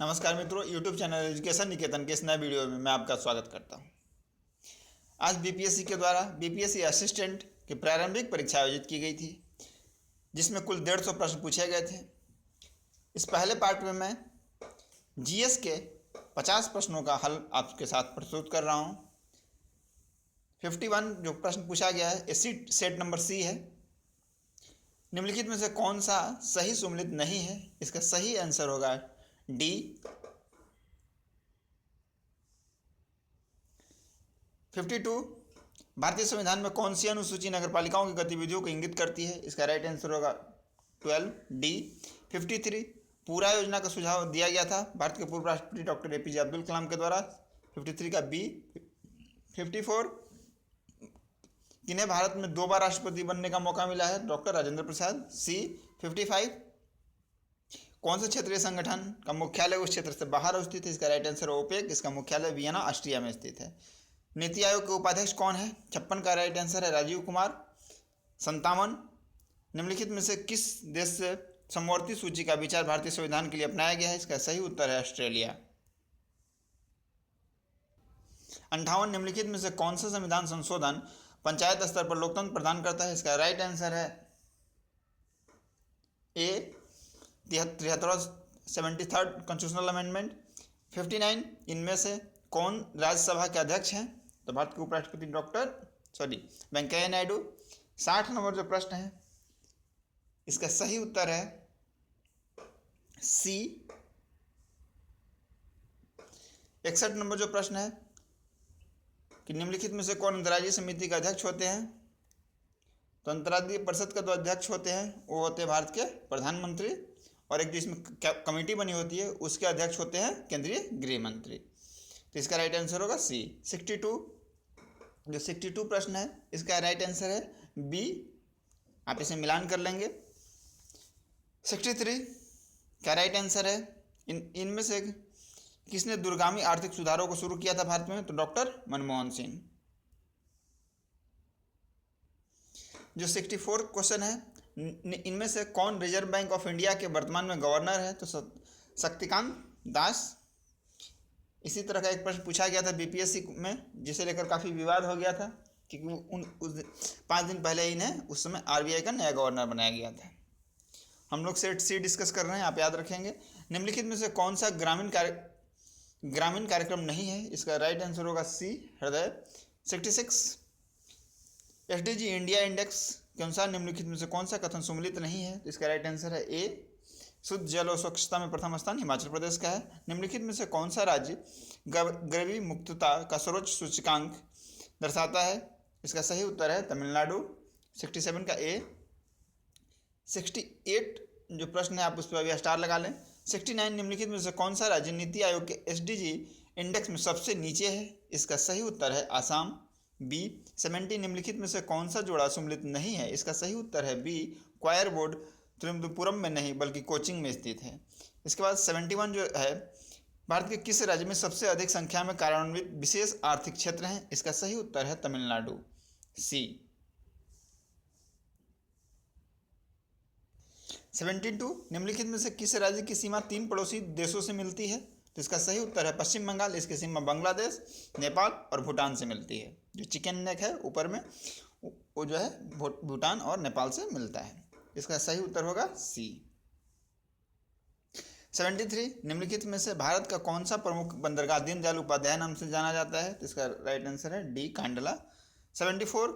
नमस्कार मित्रों, YouTube channel education निकेतन के इस नए वीडियो में मैं आपका स्वागत करता हूं। आज बीपीएससी के द्वारा बीपीएससी असिस्टेंट की प्रारंभिक परीक्षा आयोजित की गई थी, जिसमें कुल 150 प्रश्न पूछे गए थे। इस पहले पार्ट में मैं जीएस के 50 प्रश्नों का हल आपके साथ प्रस्तुत कर रहा हूं। 51 जो प्रश्न पूछा गया है ये सेट नंबर सी है। निम्नलिखित में से कौन सा सही सुमेलित नहीं है? इसका सही आंसर होगा डी। 52 भारतीय संविधान में कौन सी अनुसूची नगरपालिकाओं की गतिविधियों को इंगित करती है? इसका राइट आंसर होगा 12 डी। 53 पूरा योजना का सुझाव दिया गया था भारत के पूर्व राष्ट्रपति डॉक्टर एपीजे अब्दुल कलाम के द्वारा। 53 का बी। 54 किन्हें भारत में 2 बार राष्ट्रपति बनने का मौका मिला है? डॉक्टर राजेंद्र प्रसाद, सी। 55 कौन सा क्षेत्रीय संगठन का मुख्यालय उस क्षेत्र से बाहर स्थित है? इसका राइट आंसर ओपेक। इसका मुख्यालय वियना ऑस्ट्रिया में स्थित है। नीति आयोग के उपाध्यक्ष कौन है? 56 का राइट आंसर है राजीव कुमार। 57 निम्नलिखित में से किस देश से समवर्ती सूची का विचार भारतीय संविधान के लिए अपनाया गया है? इसका सही उत्तर है ऑस्ट्रेलिया। 58 निम्नलिखित में से कौन सा संविधान संशोधन पंचायत स्तर पर लोकतंत्र प्रदान करता है? इसका राइट आंसर है ए 73rd कॉन्स्टिट्यूशनल अमेंडमेंट। 59 इनमें से कौन राज्यसभा के अध्यक्ष हैं? तो भारत के उपराष्ट्रपति वेंकैया नायडू। 60 नंबर जो प्रश्न है इसका सही उत्तर है सी। 61 नंबर जो प्रश्न है कि निम्नलिखित में से कौन अंतर्राज्यीय समिति के अध्यक्ष होते हैं? तो अंतर्राज्यीय परिषद का जो अध्यक्ष होते हैं वो होते हैं भारत के प्रधानमंत्री, और एक जो इसमें कमेटी बनी होती है उसके अध्यक्ष होते हैं केंद्रीय गृह मंत्री। तो इसका राइट आंसर होगा सी। 62 जो 62 प्रश्न है इसका राइट आंसर है बी। आप इसे मिलान कर लेंगे। 63 का राइट आंसर है इनमें से किसने दूरगामी आर्थिक सुधारों को शुरू किया था भारत में? तो डॉक्टर मनमोहन सिंह। जो 64 क्वेश्चन है इनमें से कौन रिजर्व बैंक ऑफ इंडिया के वर्तमान में गवर्नर है? तो शक्तिकांत दास। इसी तरह का एक प्रश्न पूछा गया था बीपीएससी में जिसे लेकर काफ़ी विवाद हो गया था, क्योंकि 5 दिन पहले इन्हें उस समय आरबीआई का नया गवर्नर बनाया गया था। हम लोग सेट सी डिस्कस कर रहे हैं, आप याद रखेंगे। निम्नलिखित में से कौन सा ग्रामीण कार्यक्रम नहीं है? इसका राइट आंसर होगा सी हृदय। 66 एसडीजी इंडिया इंडेक्स के अनुसार निम्नलिखित में से कौन सा कथन सुमेलित नहीं है? तो इसका राइट आंसर है ए। शुद्ध जल और स्वच्छता में प्रथम स्थान हिमाचल प्रदेश का है। निम्नलिखित में से कौन सा राज्य गरीबी मुक्तता का सर्वोच्च सूचकांक दर्शाता है? इसका सही उत्तर है तमिलनाडु। 67 का ए। 68 जो प्रश्न है आप उस पर अभी स्टार लगा लें। 69 निम्नलिखित में से कौन सा राज्य नीति आयोग के एसडीजी इंडेक्स में सबसे नीचे है? इसका सही उत्तर है आसाम, बी। 70 निम्नलिखित में से कौन सा जोड़ा सुमेलित नहीं है? इसका सही उत्तर है बी। क्वायर बोर्ड त्रिवेंद्रपुरम में नहीं बल्कि कोचिंग में स्थित है। इसके बाद 71 जो है भारत के किस राज्य में सबसे अधिक संख्या में कार्यान्वित विशेष आर्थिक क्षेत्र हैं? इसका सही उत्तर है तमिलनाडु, सी। 72 निम्नलिखित में से किस राज्य की सीमा 3 पड़ोसी देशों से मिलती है? तो इसका सही उत्तर है पश्चिम बंगाल। इसकी सीमा बांग्लादेश, नेपाल और भूटान से मिलती है। जो चिकन नेक है ऊपर में वो जो है भूटान और नेपाल से मिलता है। इसका सही उत्तर होगा सी। 73 निम्नलिखित में से भारत का कौन सा प्रमुख बंदरगाह दीनदयाल उपाध्याय नाम से जाना जाता है? तो इसका राइट आंसर है डी कांडला। 74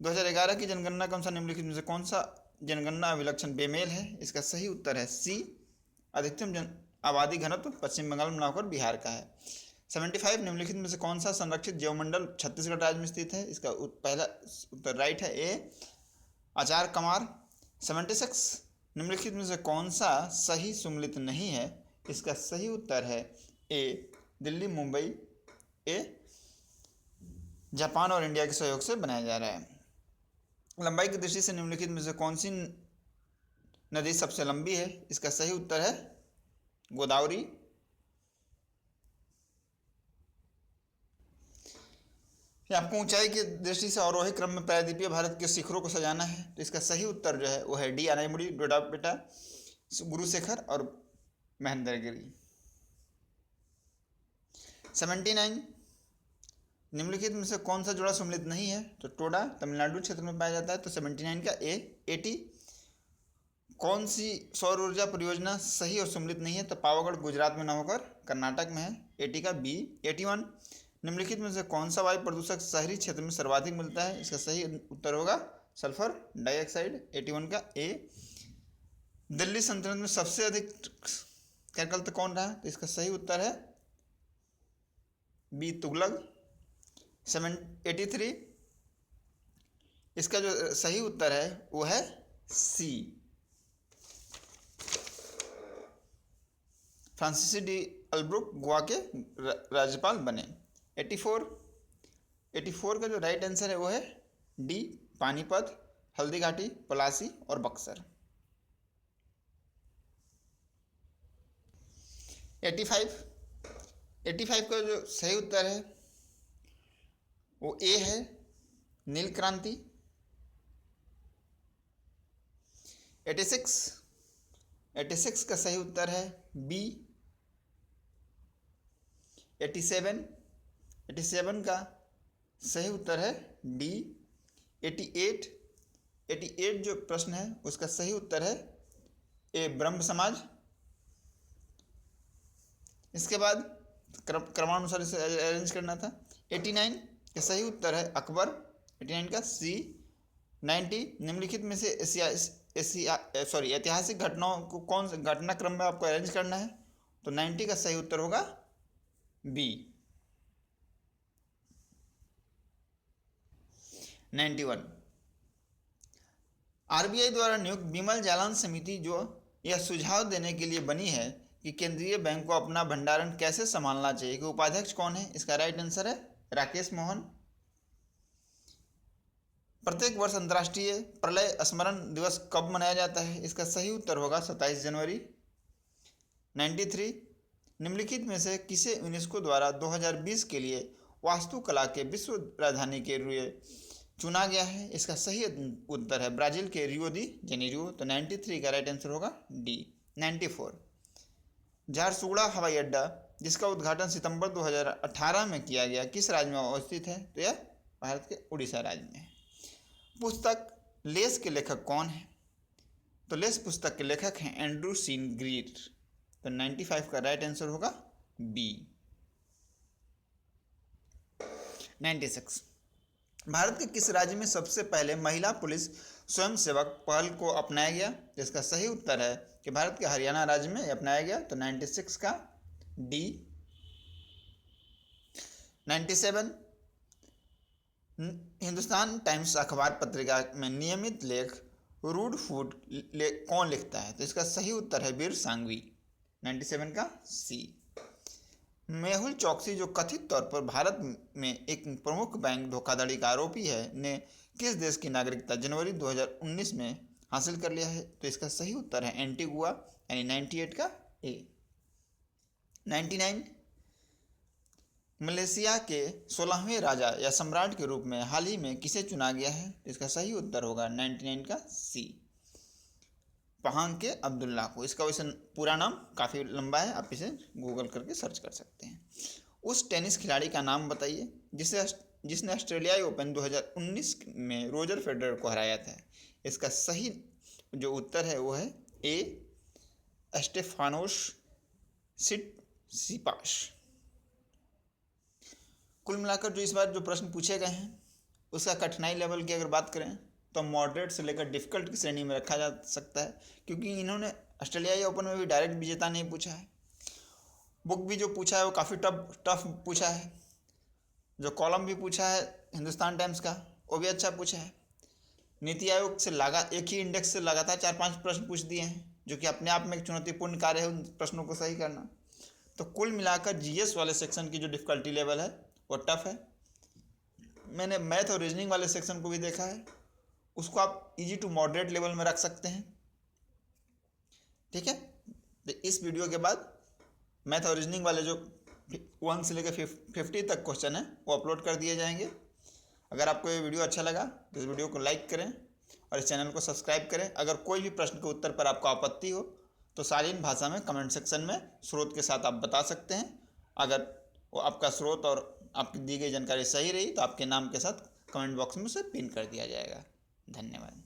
2011 की जनगणना के अनुसार निम्नलिखित में से कौन सा जनगणना अभिलक्षण बेमेल है? इसका सही उत्तर है सी। अधिकतम आबादी घनत्व पश्चिम बंगाल में होकर बिहार का है। 75 निम्नलिखित में से कौन सा संरक्षित जैवमंडल छत्तीसगढ़ राज्य में स्थित है? इसका पहला उत्तर राइट है ए आचार कमार। 76 निम्नलिखित में से कौन सा सही सुमेलित नहीं है? इसका सही उत्तर है ए दिल्ली मुंबई। ए जापान और इंडिया के सहयोग से बनाया जा रहा है। लंबाई की दृष्टि से निम्नलिखित में से कौन सी नदी सबसे लंबी है? इसका सही उत्तर है गोदावरी। आपको ऊंचाई की दृष्टि से आरोही क्रम में प्रायद्वीपीय भारत के शिखरों को सजाना है, तो इसका सही उत्तर जो है वो है डी अनाईमुड़ी, डोडाबेटा, गुरुशेखर और महेंद्रगिरी। 79 निम्नलिखित में से कौन सा जोड़ा सम्मिलित नहीं है? तो टोडा तमिलनाडु क्षेत्र में पाया जाता है, तो 79 का ए। 80 कौन सी सौर ऊर्जा परियोजना सही और सम्मिलित नहीं है? तो पावागढ़ गुजरात में न होकर कर्नाटक में है। 80 का बी। 81 निम्नलिखित में से कौन सा वायु प्रदूषक शहरी क्षेत्र में सर्वाधिक मिलता है? इसका सही उत्तर होगा सल्फर डाइऑक्साइड। 81 का ए। दिल्ली सल्तनत में सबसे अधिक कार्यकाल कौन रहा? तो इसका सही उत्तर है बी तुगलक। 83 इसका जो सही उत्तर है वो है सी फ्रांसिस डी अल्ब्रुक गोवा के राज्यपाल बने। 84 का जो राइट आंसर है वो है डी पानीपत, हल्दीघाटी, पलासी और बक्सर। 85 का जो सही उत्तर है वो ए है नील क्रांति। 86 का सही उत्तर है बी। 87 का सही उत्तर है डी। 88 जो प्रश्न है उसका सही उत्तर है ए ब्रह्म समाज। इसके बाद क्रमानुसार इसे अरेंज करना था। 89 का सही उत्तर है अकबर। 89 का सी। 90 निम्नलिखित में से ऐतिहासिक घटनाओं को कौन से घटनाक्रम में आपको अरेंज करना है? तो 90 का सही उत्तर होगा बी। 91 आरबीआई द्वारा नियुक्त बिमल जालान समिति जो यह सुझाव देने के लिए बनी है कि केंद्रीय बैंक को अपना भंडारण कैसे संभालना चाहिए कि उपाध्यक्ष कौन है? इसका राइट आंसर है राकेश मोहन। प्रत्येक वर्ष अंतर्राष्ट्रीय प्रलय स्मरण दिवस कब मनाया जाता है? इसका सही उत्तर होगा 27 जनवरी। 93 निम्नलिखित में से किसे यूनेस्को द्वारा 2020 के लिए वास्तुकला के विश्व राजधानी के लिए चुना गया है? इसका सही उत्तर है ब्राजील के रियो दी जेनेरियो। तो 93 का राइट आंसर होगा डी। 94 झारसुगुड़ा हवाई अड्डा जिसका उद्घाटन सितंबर 2018 में किया गया किस राज्य में अवस्थित है? तो यह भारत के उड़ीसा राज्य में है। पुस्तक लेस के लेखक कौन है? तो लेस पुस्तक के लेखक हैं एंड्रू सीन ग्रीर। तो 95 का राइट आंसर होगा बी। 96 भारत के किस राज्य में सबसे पहले महिला पुलिस स्वयंसेवक पहल को अपनाया गया? इसका सही उत्तर है कि भारत के हरियाणा राज्य में अपनाया गया। तो 96 का डी। 97 हिंदुस्तान टाइम्स अखबार पत्रिका में नियमित लेख रूड फूड कौन लिखता है? तो इसका सही उत्तर है वीर सांघवी। 97 का सी। मेहुल चौकसी जो कथित तौर पर भारत में एक प्रमुख बैंक धोखाधड़ी का आरोपी है ने किस देश की नागरिकता जनवरी 2019 में हासिल कर लिया है? तो इसका सही उत्तर है एंटीगुआ यानी 98 का ए। 99 मलेशिया के 16वें राजा या सम्राट के रूप में हाल ही में किसे चुना गया है? इसका सही उत्तर होगा 99 का सी पहांग के अब्दुल्ला को। इसका वैसे पूरा नाम काफ़ी लंबा है, आप इसे गूगल करके सर्च कर सकते हैं। उस टेनिस खिलाड़ी का नाम बताइए जिसने ऑस्ट्रेलियाई ओपन 2019 में रोजर फेडरर को हराया था। इसका सही जो उत्तर है वो है ए स्टेफानोस सिटसिपास। कुल मिलाकर जो इस बार जो प्रश्न पूछे गए हैं उसका कठिनाई लेवल की अगर बात करें तो मॉडरेट से लेकर डिफ़िकल्ट की श्रेणी में रखा जा सकता है, क्योंकि इन्होंने ऑस्ट्रेलियाई ओपन में भी डायरेक्ट विजेता नहीं पूछा है। बुक भी जो पूछा है वो काफ़ी टफ पूछा है। जो कॉलम भी पूछा है हिंदुस्तान टाइम्स का वो भी अच्छा पूछा है। नीति आयोग से एक ही इंडेक्स से लगातार 4-5 प्रश्न पूछ दिए हैं, जो कि अपने आप में एक चुनौतीपूर्ण कार्य है उन प्रश्नों को सही करना। तो कुल मिलाकर जीएस वाले सेक्शन की जो डिफ़िकल्टी लेवल है वो टफ है। मैंने मैथ और रीजनिंग वाले सेक्शन को भी देखा है, उसको आप इजी टू मॉडरेट लेवल में रख सकते हैं। ठीक है, तो इस वीडियो के बाद मैथ और रीजनिंग वाले जो 1 से लेकर 50 तक क्वेश्चन है वो अपलोड कर दिए जाएंगे। अगर आपको ये वीडियो अच्छा लगा तो इस वीडियो को लाइक करें और इस चैनल को सब्सक्राइब करें। अगर कोई भी प्रश्न के उत्तर पर आपको आपत्ति हो तो शालीन भाषा में कमेंट सेक्शन में स्रोत के साथ आप बता सकते हैं। अगर वो आपका स्रोत और आपकी दी गई जानकारी सही रही तो आपके नाम के साथ कमेंट बॉक्स में उसे पिन कर दिया जाएगा। धन्यवाद।